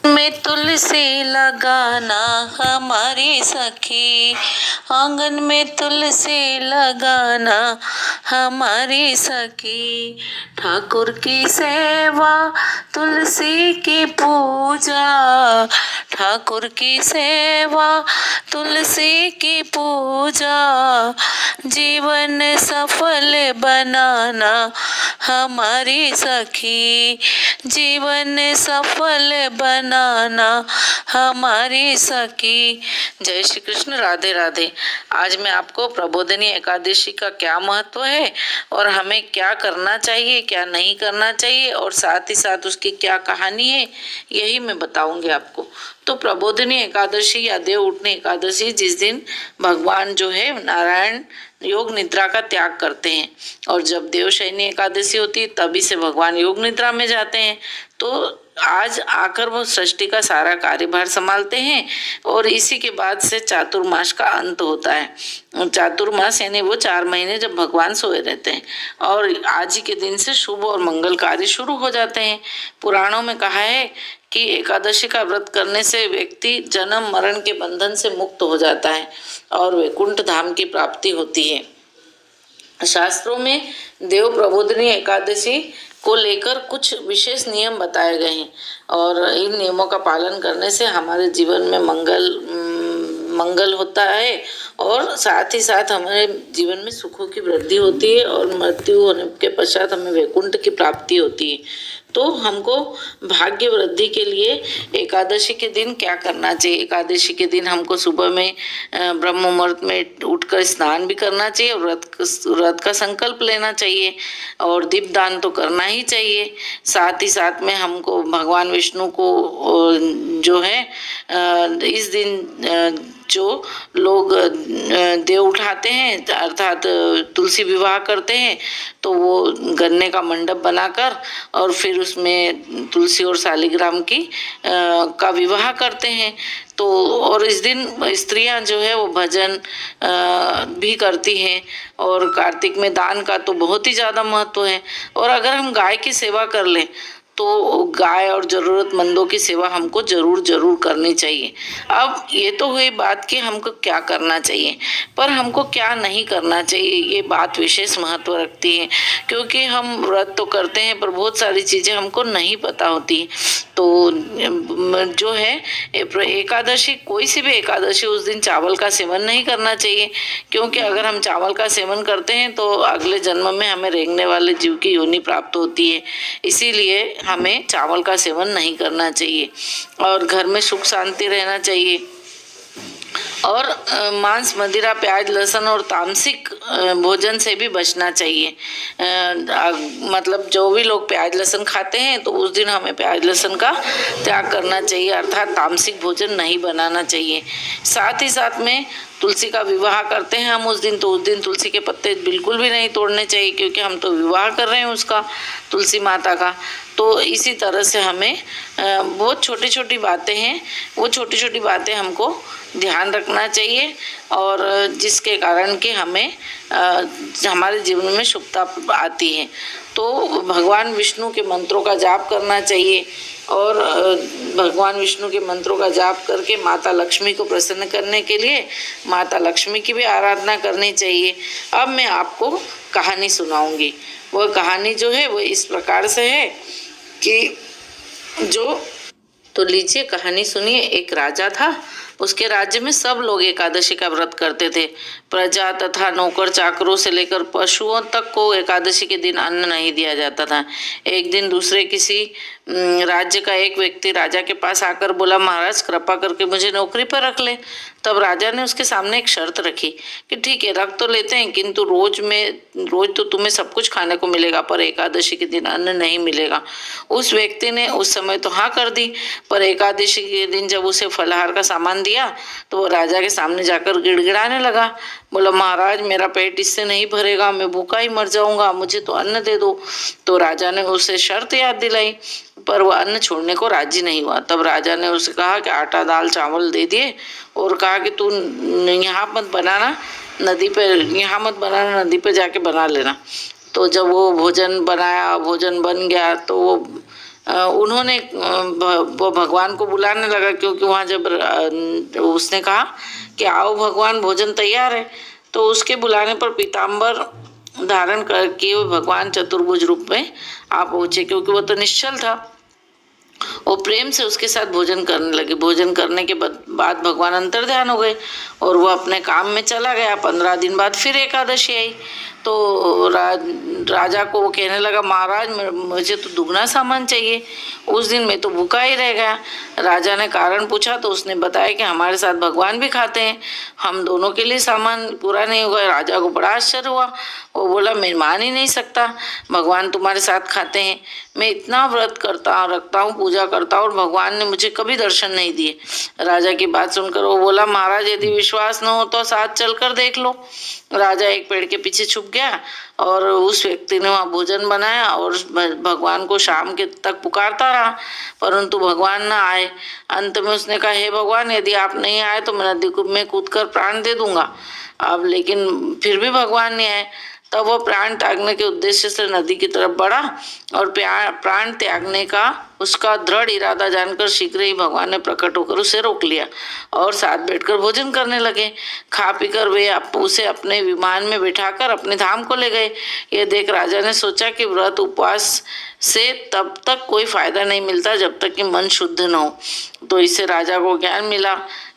में तुलसी लगाना हमारी सखी, आंगन में तुलसी लगाना हमारी सखी। ठाकुर की सेवा तुलसी की पूजा, ठाकुर की सेवा तुलसी की पूजा। जीवन सफल बनाना हमारी सखी, जीवन सफल बनाना हमारी सखी। जय श्री कृष्ण, राधे राधे। आज मैं आपको प्रबोधिनी एकादशी का क्या महत्व है और हमें क्या करना चाहिए, क्या नहीं करना चाहिए, और साथ ही साथ उसकी क्या कहानी है, यही मैं बताऊंगी आपको। तो प्रबोधिनी एकादशी या देव उठनी एकादशी, जिस दिन भगवान जो है नारायण योग निद्रा का त्याग करते हैं, और जब देवशयनी एकादशी होती है तभी से भगवान योग निद्रा में जाते हैं। तो आज आकर वो सृष्टि का सारा कार्यभार संभालते हैं, और इसी के बाद से चातुर्मास का अंत होता है। चातुर्मास यानी वो 4 महीने जब भगवान सोए रहते हैं, और आज ही के दिन से शुभ और मंगल कार्य शुरू हो जाते हैं। पुराणों में कहा है कि एकादशी का व्रत करने से व्यक्ति जन्म मरण के बंधन से मुक्त हो जाता है और वैकुंठ धाम की प्राप्ति होती है। शास्त्रों में देव प्रबोधिनी एकादशी को लेकर कुछ विशेष नियम बताए गए हैं, और इन नियमों का पालन करने से हमारे जीवन में मंगल होता है, और साथ ही साथ हमारे जीवन में सुखों की वृद्धि होती है, और मृत्यु होने के पश्चात हमें वैकुंठ की प्राप्ति होती है। तो हमको भाग्य वृद्धि के लिए एकादशी के दिन क्या करना चाहिए? एकादशी के दिन हमको सुबह में ब्रह्म मुहूर्त में उठकर स्नान भी करना चाहिए, और व्रत का संकल्प लेना चाहिए, और दीपदान तो करना ही चाहिए। साथ ही साथ में हमको भगवान विष्णु को जो है इस दिन जो लोग देव उठाते हैं अर्थात तुलसी विवाह करते हैं, तो वो गन्ने का मंडप बनाकर और फिर उसमें तुलसी और शालिग्राम की का विवाह करते हैं। तो और इस दिन स्त्रियां जो है वो भजन भी करती हैं, और कार्तिक में दान का तो बहुत ही ज़्यादा महत्व है। और अगर हम गाय की सेवा कर लें तो गाय और ज़रूरतमंदों की सेवा हमको ज़रूर करनी चाहिए। अब ये तो हुई बात कि हमको क्या करना चाहिए, पर हमको क्या नहीं करना चाहिए, ये बात विशेष महत्व रखती है, क्योंकि हम व्रत तो करते हैं पर बहुत सारी चीज़ें हमको नहीं पता होती। तो जो है एकादशी, कोई सी भी एकादशी, उस दिन चावल का सेवन नहीं करना चाहिए, क्योंकि अगर हम चावल का सेवन करते हैं तो अगले जन्म में हमें रेंगने वाले जीव की योनि प्राप्त होती है। इसीलिए हमें चावल का सेवन नहीं करना चाहिए, और घर में सुख शांति रहना चाहिए। और मांस, मदिरा, प्याज, लहसुन और तामसिक भोजन से भी बचना चाहिए। मतलब जो भी लोग प्याज लहसुन खाते हैं तो उस दिन हमें प्याज लहसुन का त्याग करना चाहिए, अर्थात तामसिक भोजन नहीं बनाना चाहिए। साथ ही साथ में तुलसी का विवाह करते हैं हम उस दिन, तो उस दिन तुलसी के पत्ते बिल्कुल भी नहीं तोड़ने चाहिए, क्योंकि हम तो विवाह कर रहे हैं उसका, तुलसी माता का। तो इसी तरह से हमें बहुत छोटी छोटी बातें हैं, वो छोटी छोटी बातें हमको ध्यान रखना चाहिए, और जिसके कारण कि हमें हमारे जीवन में शुभता आती है। तो भगवान विष्णु के मंत्रों का जाप करना चाहिए, और भगवान विष्णु के मंत्रों का जाप करके माता लक्ष्मी को प्रसन्न करने के लिए माता लक्ष्मी की भी आराधना करनी चाहिए। अब मैं आपको कहानी सुनाऊंगी। वह कहानी जो है वो इस प्रकार से है कि तो लीजिए कहानी सुनिए। एक राजा था, उसके राज्य में सब लोग एकादशी का व्रत करते थे। प्रजा तथा नौकर चाकरों से लेकर पशुओं तक को एकादशी के दिन अन्न नहीं दिया जाता था। एक दिन दूसरे किसी राज्य का एक व्यक्ति राजा के पास आकर बोला, महाराज कृपा करके मुझे नौकरी पर रख ले। तब राजा ने उसके सामने एक शर्त रखी कि ठीक है रख तो लेते हैं, किंतु रोज तो तुम्हें सब कुछ खाने को मिलेगा, पर एकादशी के दिन अन्न नहीं मिलेगा। उस व्यक्ति ने उस समय तो हाँ कर दी, पर एकादशी के दिन जब उसे फलाहार का सामान दिया तो वो राजा के सामने जाकर गिड़गिड़ाने लगा। बोला, महाराज मेरा पेट इससे नहीं भरेगा, मैं भूखा ही मर जाऊंगा, मुझे तो अन्न दे दो। तो राजा ने उसे शर्त याद दिलाई, पर वह अन्न छोड़ने को राजी नहीं हुआ। तब राजा ने उसे कहा कि आटा दाल चावल दे दिए, और कहा कि तू यहाँ मत बनाना, नदी पे जाके बना लेना। तो जब वो भोजन बनाया, भोजन बन गया, तो वो उन्होंने वो भगवान को बुलाने लगा, क्योंकि वहाँ जब उसने कहा कि आओ भगवान भोजन तैयार है, तो उसके बुलाने पर पीताम्बर धारण करके भगवान चतुर्भुज रूप में आ पहुंचे, क्योंकि वो तो निश्चल था। वो प्रेम से उसके साथ भोजन करने लगे। भोजन करने के बाद भगवान अंतर्ध्यान हो गए और वो अपने काम में चला गया। 15 दिन बाद फिर एकादशी आई, तो राजा को वो कहने लगा, महाराज मुझे तो दुगना सामान चाहिए, उस दिन मैं तो भूखा ही रह गया। राजा ने कारण पूछा तो उसने बताया कि हमारे साथ भगवान भी खाते हैं, हम दोनों के लिए सामान पूरा नहीं होगा। राजा को बड़ा आश्चर्य हुआ, वो बोला, मैं मान ही नहीं सकता, भगवान तुम्हारे साथ खाते हैं, मैं इतना व्रत रखता हूँ, पूजा करता हूँ, और भगवान ने मुझे कभी दर्शन नहीं दिए। राजा की बात सुनकर वो बोला, महाराज यदि विश्वास न हो तो साथ चलकर देख लो। राजा एक पेड़ के पीछे छुप गया और उस व्यक्ति ने वहाँ भोजन बनाया और भगवान को शाम के तक पुकारता रहा, परंतु भगवान न आए। अंत में उसने कहा, हे भगवान, यदि आप नहीं आए तो मैं नदी में कूदकर प्राण दे दूंगा। अब लेकिन फिर भी भगवान नहीं आए। तब वो प्राण त्यागने के उद्देश्य से नदी की तरफ बढ़ा और प्राण त्यागने का उसका दृढ़ इरादा जानकर शीघ्र ही भगवान ने प्रकट होकर उसे रोक लिया और साथ बैठकर भोजन करने लगे। खा पीकर वे उसे अपने विमान में बिठाकर अपने धाम को ले गए। ये देख राजा ने सोचा कि व्रत उपवास से तब तक कोई फायदा नहीं मिलता जब तक कि मन शुद्ध न हो। तो इससे राजा को ज्ञान मिला,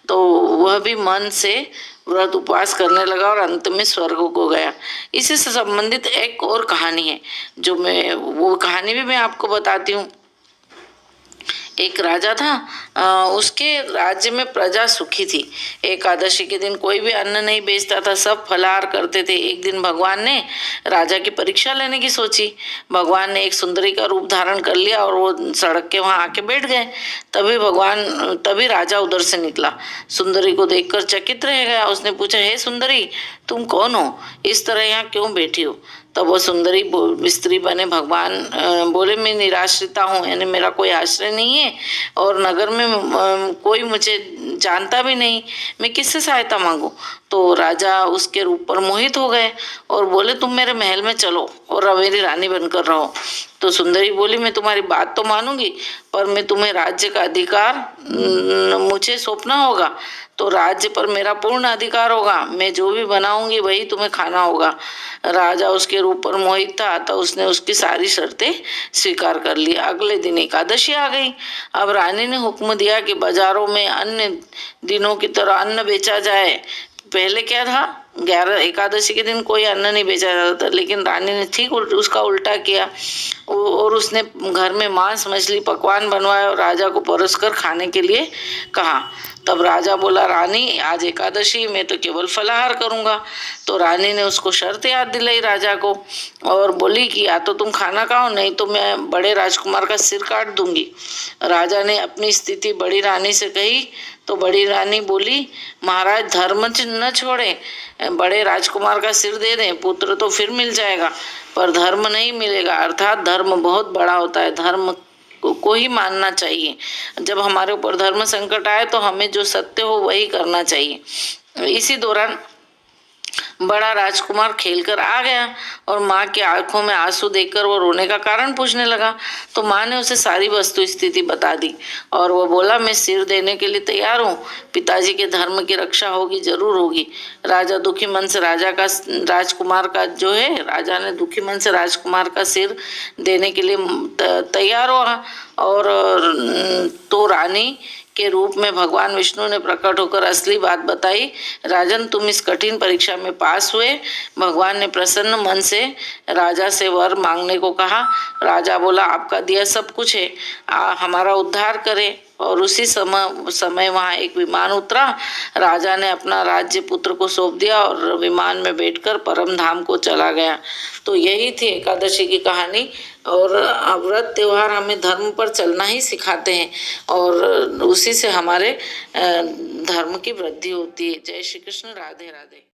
तो वह भी मन से व्रत उपवास करने लगा और अंत में स्वर्ग को गया। इसी से संबंधित एक और कहानी है, जो वो कहानी भी मैं आपको बताती हूँ। एक राजा था, उसके राज्य में प्रजा सुखी थी। एकादशी के दिन कोई भी अन्न नहीं बेचता था, सब फलाहार करते थे। एक दिन भगवान ने राजा की परीक्षा लेने की सोची। भगवान ने एक सुंदरी का रूप धारण कर लिया और वो सड़क के वहां आके बैठ गए। तभी राजा उधर से निकला। सुंदरी को देखकर चकित रह गया। उसने पूछा, हे सुंदरी, तुम कौन हो? इस तरह यहाँ क्यों बैठी हो? तब वो सुंदरी स्त्री बने भगवान बोले, मैं निराश्रिता हूँ, यानी मेरा कोई आश्रय नहीं है और नगर में कोई मुझे जानता भी नहीं, मैं किससे सहायता मांगू? तो राजा उसके रूप पर मोहित हो गए और बोले, तुम मेरे महल में चलो और मेरी रानी बनकर रहो। तो सुंदरी बोली, मैं तुम्हारी बात तो मानूंगी, पर मैं तुम्हें राज्य का अधिकार मुझे सौंपना होगा, तो राज्य पर मेरा पूर्ण अधिकार होगा, मैं जो भी बनाऊंगी वही तुम्हें खाना होगा। राजा उसके रूप पर मोहित था, तो उसने उसकी सारी शर्तें स्वीकार कर ली। अगले दिन एकादशी आ गई। अब रानी ने हुक्म दिया कि बाजारों में अन्य दिनों की तरह अन्न बेचा जाए। पहले क्या था, 11 एकादशी के दिन कोई अन्न नहीं बेचा जाता था, लेकिन रानी ने ठीक उसका उल्टा किया और उसने घर में मांस मछली पकवान बनवाया और राजा को परोसकर खाने के लिए कहा। तब राजा बोला, रानी आज एकादशी, मैं तो केवल फलाहार करूंगा। तो रानी ने उसको शर्त याद दिलाई राजा को और बोली कि या तो तुम खाना खाओ, नहीं तो मैं बड़े राजकुमार का सिर काट दूंगी। राजा ने अपनी स्थिति बड़ी रानी से कही तो बड़ी रानी बोली, महाराज धर्म न छोड़े, बड़े राजकुमार का सिर दे दें, पुत्र तो फिर मिल जाएगा, पर धर्म नहीं मिलेगा। अर्थात धर्म बहुत बड़ा होता है, धर्म को ही मानना चाहिए। जब हमारे ऊपर धर्म संकट आए तो हमें जो सत्य हो वही करना चाहिए। इसी दौरान बड़ा राजकुमार खेलकर आ गया और माँ की आंखों में आंसू देखकर वो रोने का कारण पूछने लगा। तो माँ ने उसे सारी वस्तु स्थिति बता दी और वो बोला, मैं सिर देने के लिए तैयार हूँ, पिताजी के धर्म की रक्षा होगी, जरूर होगी। राजा दुखी मन से राजा ने दुखी मन से राजकुमार का सिर देने के लिए तैयार हुआ और तो रानी के रूप में भगवान विष्णु ने प्रकट होकर असली बात बताई। राजन, तुम इस कठिन परीक्षा में पास हुए। भगवान ने प्रसन्न मन से राजा से वर मांगने को कहा। राजा बोला, आपका दिया सब कुछ है, हमारा उद्धार करे। और उसी समय वहाँ एक विमान उतरा। राजा ने अपना राज्य पुत्र को सौंप दिया और विमान में बैठकर परम धाम को चला गया। तो यही थी एकादशी की कहानी। और व्रत त्योहार हमें धर्म पर चलना ही सिखाते हैं और उसी से हमारे धर्म की वृद्धि होती है। जय श्री कृष्ण, राधे राधे।